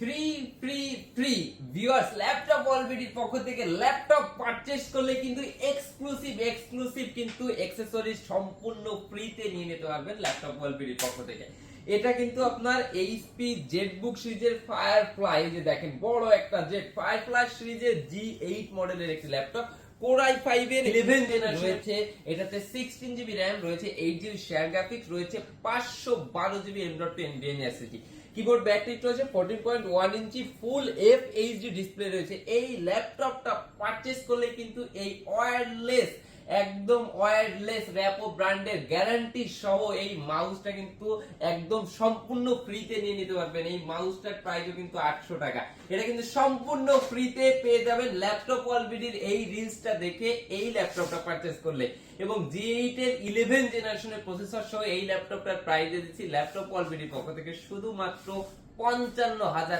Free free free viewers, laptop অলবিডির পক্ষ থেকে ল্যাপটপ পারচেজ করলে কিন্তু এক্সক্লুসিভ কিন্তু অ্যাকসেসরিজ সম্পূর্ণ ফ্রিতে নিয়ে নিতে পারবেন ল্যাপটপ অলবিডির পক্ষ থেকে। এটা কিন্তু আপনার এইচপি জেটবুক সিরিজের ফায়ারফ্লাই, যে দেখেন বড় একটা জেট ফায়ারফ্লাই সিরিজের G8 মডেলের একটি ল্যাপটপ, কোর i5 এর 11 জেনারেশন রয়েছে। এটাতে 16 জিবি র‍্যাম রয়েছে, 8 জিবি শেয়ার গ্রাফিক্স রয়েছে, 512 GB M.2 NVMe SSD, keyboard backlight রয়েছে, 14.1 ইঞ্চি ফুল FHD ডিসপ্লে রয়েছে। এই ল্যাপটপটা পারচেজ করলে কিন্তু এই একদম ওয়্যারলেস র্যাপো ব্র্যান্ডের গ্যারান্টি সহ এই মাউসটা কিন্তু একদম সম্পূর্ণ ফ্রিতে নিয়ে নিতে পারবেন। এই মাউসটার প্রাইসও কিন্তু 800 টাকা। এটা কিন্তু সম্পূর্ণ ফ্রিতে পেয়ে যাবেন ল্যাপটপ অলবিডির এই রিলসটা দেখে এই ল্যাপটপটা পারচেজ করলে। এবং G8 এর 11 জেনারেশনের প্রসেসর সহ এই ল্যাপটপটার প্রাইস দিচ্ছি ল্যাপটপ অলবিডির পক্ষ থেকে শুধুমাত্র 55,000